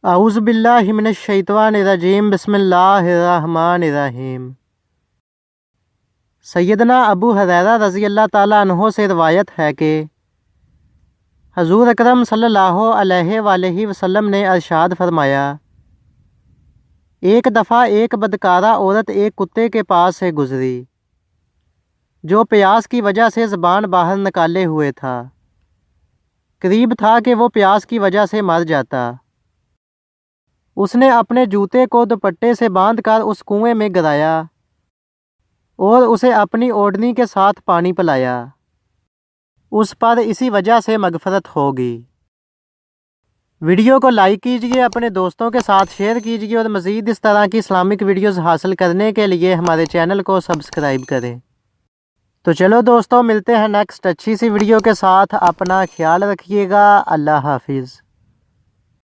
اعوذ باللہ من الشیطان الرجیم بسم اللہ الرحمن الرحیم۔ سیدنا ابو ہریرہ رضی اللہ تعالیٰ عنہ سے روایت ہے کہ حضور اکرم صلی اللہ علیہ وآلہ وسلم نے ارشاد فرمایا، ایک دفعہ ایک بدکارہ عورت ایک کتے کے پاس سے گزری جو پیاس کی وجہ سے زبان باہر نکالے ہوئے تھا۔ قریب تھا کہ وہ پیاس کی وجہ سے مر جاتا۔ اس نے اپنے جوتے کو دوپٹے سے باندھ کر اس کنویں میں گرایا اور اسے اپنی اوڑھنی کے ساتھ پانی پلایا۔ اس پر اسی وجہ سے مغفرت ہوگی۔ ویڈیو کو لائک کیجیے، اپنے دوستوں کے ساتھ شیئر کیجیے اور مزید اس طرح کی اسلامک ویڈیوز حاصل کرنے کے لیے ہمارے چینل کو سبسکرائب کریں۔ تو چلو دوستوں، ملتے ہیں نیکسٹ اچھی سی ویڈیو کے ساتھ۔ اپنا خیال رکھیے گا۔ اللہ حافظ۔